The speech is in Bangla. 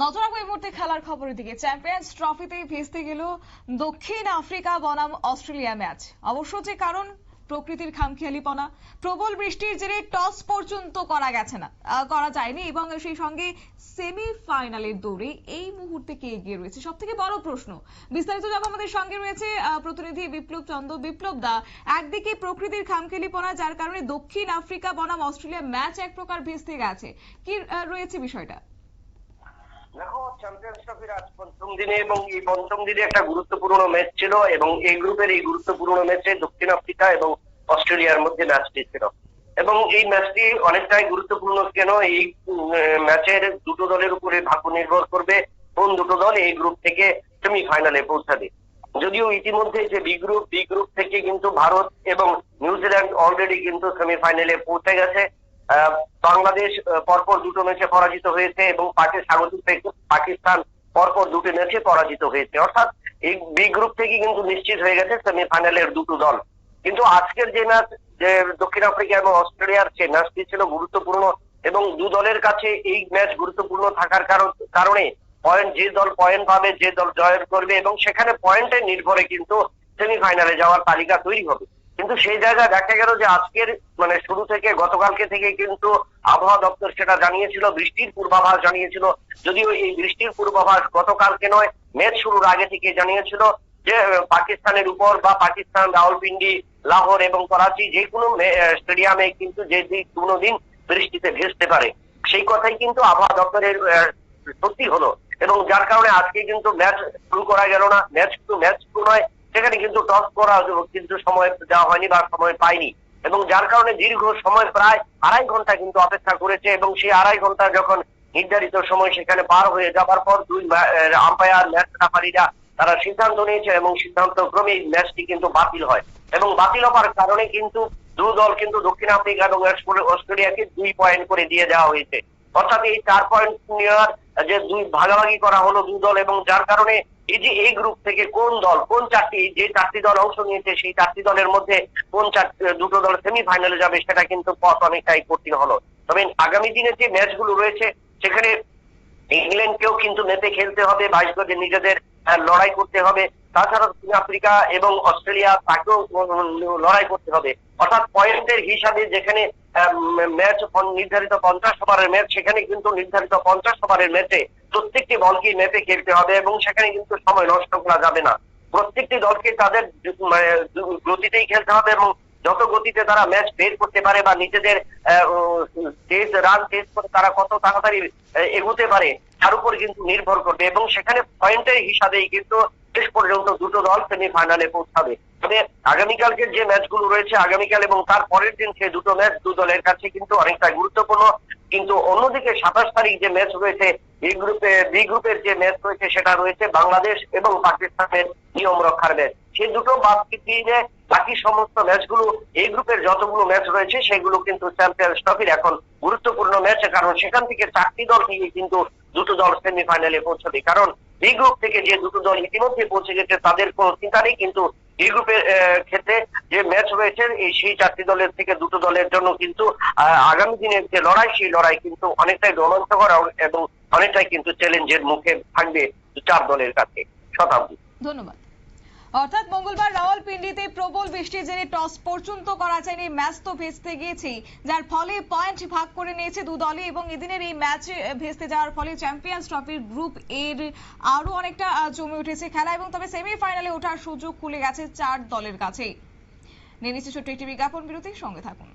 নজর রাখবো এই মুহূর্তে খেলার খবরের দিকে। চ্যাম্পিয়ন্স ট্রফিতে ভেস্তে গেল দক্ষিণ আফ্রিকা বনাম অস্ট্রেলিয়া ম্যাচ। অবশ্য যে কারণ প্রকৃতির খামখেয়ালিপনা, প্রবল বৃষ্টির জেরে টস পর্যন্ত করা যায়নি এবং সেই সঙ্গে সেমিফাইনালের দৌড়ে এই মুহূর্তে কে এগিয়ে রয়েছে সব থেকে বড় প্রশ্ন। বিস্তারিত জানাবো, আমাদের সঙ্গে রয়েছে প্রতিনিধি বিপ্লব চন্দ্র। বিপ্লব দা, একদিকে প্রকৃতির খামখেয়ালিপনা যার কারণে দক্ষিণ আফ্রিকা বনাম অস্ট্রেলিয়া ম্যাচ এক প্রকার ভেস্তে গেছে, কি রয়েছে বিষয়টা? দেখো, চ্যাম্পিয়ন্স ট্রফির আজ পঞ্চম দিনে এবং এই পঞ্চম দিনে একটা গুরুত্বপূর্ণ ম্যাচ ছিল এবং এই গ্রুপের এই গুরুত্বপূর্ণ ম্যাচে দক্ষিণ আফ্রিকা এবং অস্ট্রেলিয়ার মধ্যে ম্যাচটি ছিল এবং এই ম্যাচটি অনেকটাই গুরুত্বপূর্ণ। কেন? এই ম্যাচের দুটো দলের উপরে ভাগ্য নির্ভর করবে কোন দুটো দল এই গ্রুপ থেকে সেমিফাইনালে পৌঁছাবে। যদিও ইতিমধ্যে যে বি গ্রুপ থেকে কিন্তু ভারত এবং নিউজিল্যান্ড অলরেডি কিন্তু সেমিফাইনালে পৌঁছে গেছে। বাংলাদেশ পরপর দুটো ম্যাচে পরাজিত হয়েছে এবং স্বাগতিক পাকিস্তান পরপর দুটো ম্যাচে পরাজিত হয়েছে। অর্থাৎ এই বি গ্রুপ থেকে কিন্তু নিশ্চিত হয়ে গেছে সেমিফাইনালের দুটো দল। কিন্তু আজকের যে ম্যাচ, যে দক্ষিণ আফ্রিকা এবং অস্ট্রেলিয়ার যে ম্যাচটি ছিল গুরুত্বপূর্ণ এবং দু দলের কাছে এই ম্যাচ গুরুত্বপূর্ণ থাকার কারণে যে দল পয়েন্ট পাবে, যে দল জয় করবে এবং সেখানে পয়েন্টের নির্ভরে কিন্তু সেমিফাইনালে যাওয়ার তালিকা তৈরি হবে। কিন্তু সেই জায়গায় দেখা গেল যে আজকের শুরু থেকে গতকালকে থেকে কিন্তু আবহাওয়া দপ্তর সেটা জানিয়েছিল, বৃষ্টির পূর্বাভাস জানিয়েছিল। যদিও এই বৃষ্টির পূর্বাভাস গতকালকে নয়, ম্যাচ শুরুর আগে থেকে জানিয়েছিল যে পাকিস্তানের উপর বা পাকিস্তান, রাওয়ালপিন্ডি, লাহোর এবং করাচি যে কোনো স্টেডিয়ামে কিন্তু যে কোনো দিন বৃষ্টিতে ভেস্তে পারে। সেই কথাই কিন্তু আবহাওয়া দপ্তরের সত্যি হলো এবং যার কারণে আজকে কিন্তু ম্যাচ শুরু করা গেল না। ম্যাচ শুরু নয়, সেখানে কিন্তু টস করা কিন্তু সময় দেওয়া হয়নি বা সময় পায়নি এবং যার কারণে দীর্ঘ সময় প্রায় 2.5 ঘন্টা কিন্তু অপেক্ষা করেছে এবং সেই 2.5 ঘন্টা যখন নির্ধারিত সময় সেখানে পার হয়ে যাবার পর দুই আম্পায়ার, ম্যাচ রেফারিরা তারা সিদ্ধান্ত নিয়েছে এবং সিদ্ধান্ত ক্রমে এই ম্যাচটি কিন্তু বাতিল হয় এবং বাতিল হওয়ার কারণে কিন্তু দু দল কিন্তু দক্ষিণ আফ্রিকা এবং অস্ট্রেলিয়াকে 2 পয়েন্ট করে দিয়ে দেওয়া হয়েছে। অর্থাৎ এই 4 পয়েন্ট নেওয়ার যে ভাগাভাগি করা হলো দু দল এবং যার কারণে এই গ্রুপ থেকে কোন দল, কোন চারটি দল অংশ নিয়েছে সেই 4টি দলের মধ্যে কোন দুটো দল সেমিফাইনালে যাবে সেটা কিন্তু পথ অনেকটাই কঠিন হলো। তবে আগামী দিনে যে ম্যাচগুলো রয়েছে সেখানে ইংল্যান্ডকেও কিন্তু মেপে খেলতে হবে, 22 গজে নিজেদের লড়াই করতে হবে। তাছাড়া দক্ষিণ আফ্রিকা এবং অস্ট্রেলিয়া তাকেও লড়াই করতে হবে। অর্থাৎ পয়েন্টের হিসাবে যেখানে ম্যাচ নির্ধারিত 50 ওভারের ম্যাচ, সেখানে কিন্তু নির্ধারিত 50 ওভারের ম্যাচে প্রত্যেকটি দলকে মেপে খেলতে হবে এবং সেখানে কিন্তু সময় নষ্ট করা যাবে না। প্রত্যেকটি দলকে তাদের গতিতেই খেলতে হবে এবং যত গতিতে তারা ম্যাচ বের করতে পারে বা নিজেদের রান চেজ করে তারা কত তাড়াতাড়ি এগোতে পারে তার উপর কিন্তু নির্ভর করবে এবং সেখানে পয়েন্টের হিসাবেই কিন্তু শেষ পর্যন্ত দুটো দল সেমিফাইনালে পৌঁছাবে। তবে আগামীকালকে যে ম্যাচগুলো রয়েছে, আগামীকাল এবং তার পরের দিন সেই দুটো ম্যাচ দু দলের কাছে কিন্তু অনেকটা গুরুত্বপূর্ণ। কিন্তু অন্যদিকে 27 তারিখ যে ম্যাচ রয়েছে বি গ্রুপের যে ম্যাচ রয়েছে সেটা রয়েছে বাংলাদেশ এবং পাকিস্তানের নিয়ম রক্ষার ম্যাচ। সেই দুটো বাদ দিয়ে বাকি সমস্ত ম্যাচগুলো এই গ্রুপের যতগুলো ম্যাচ রয়েছে সেগুলো কিন্তু চ্যাম্পিয়ন্স ট্রফির এখন গুরুত্বপূর্ণ ম্যাচ, কারণ সেখান থেকে 4টি দল থেকে কিন্তু দুটো দল সেমিফাইনালে পৌঁছবে। কারণ বি গ্রুপ থেকে যে দুটো দল ইতিমধ্যে পৌঁছে গেছে তাদের কোনো চিন্তা নেই, কিন্তু বি গ্রুপের ক্ষেত্রে যে ম্যাচ রয়েছে সেই 4টি দলের থেকে দুটো দলের জন্য কিন্তু আগামী দিনের যে লড়াই, সেই লড়াই কিন্তু অনেকটাই রোমাঞ্চকর এবং অনেকটাই কিন্তু চ্যালেঞ্জের মুখে থাকবে 4 দলের কাছে। শতাব্দী, ধন্যবাদ। অর্থাৎ মঙ্গলবার রাওয়ালপিন্ডিতে প্রবল বৃষ্টির জেরে টস পর্যন্ত করা যায়নি, ম্যাচ তো ভেস্তে গিয়েছে, যার ফলে পয়েন্ট ভাগ করে নিয়েছে দু দলই এবং এদিনের এই ম্যাচ ভেস্তে যাওয়ার ফলে চ্যাম্পিয়ন্স ট্রফির গ্রুপ এর আরো অনেকটা জমে উঠেছে খেলা এবং তবে সেমিফাইনালে ওঠার সুযোগ খুলে গেছে 4 দলের কাছে। নিয়ে নিচ্ছে ছোট্ট একটি বিজ্ঞাপন বিরতি, সঙ্গে থাকুন।